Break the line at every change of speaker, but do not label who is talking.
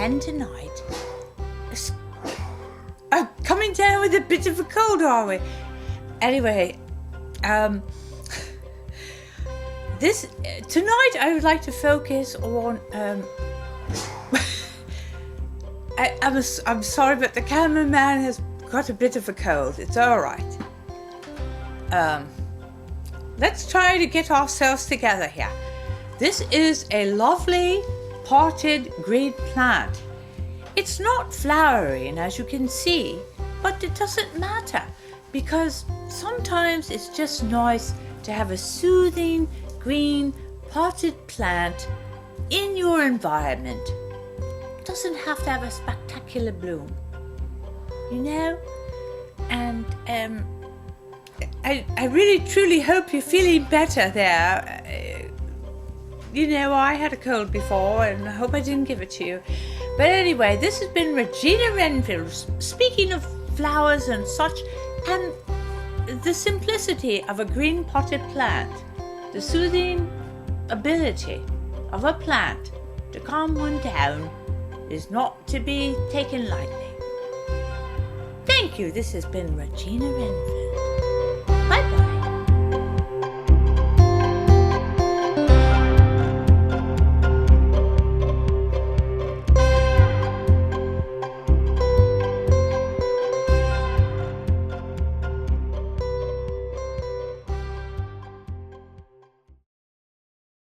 again tonight. I'm coming down with a bit of a cold, are we? Anyway, tonight I would like to focus on. I'm sorry, but the cameraman has got a bit of a cold. It's all right. Let's try to get ourselves together here. This is a lovely potted green plant. It's not flowering, as you can see, but it doesn't matter because sometimes it's just nice to have a soothing green potted plant in your environment. It doesn't have to have a spectacular bloom, you know? And I really truly hope you're feeling better there. You know, I had a cold before and I hope I didn't give it to you. But anyway, this has been Regina Wrenfield speaking of flowers and such, and the simplicity of a green potted plant, the soothing ability of a plant to calm one down is not to be taken lightly. Thank you. This has been Regina Wrenfield. Bye-bye.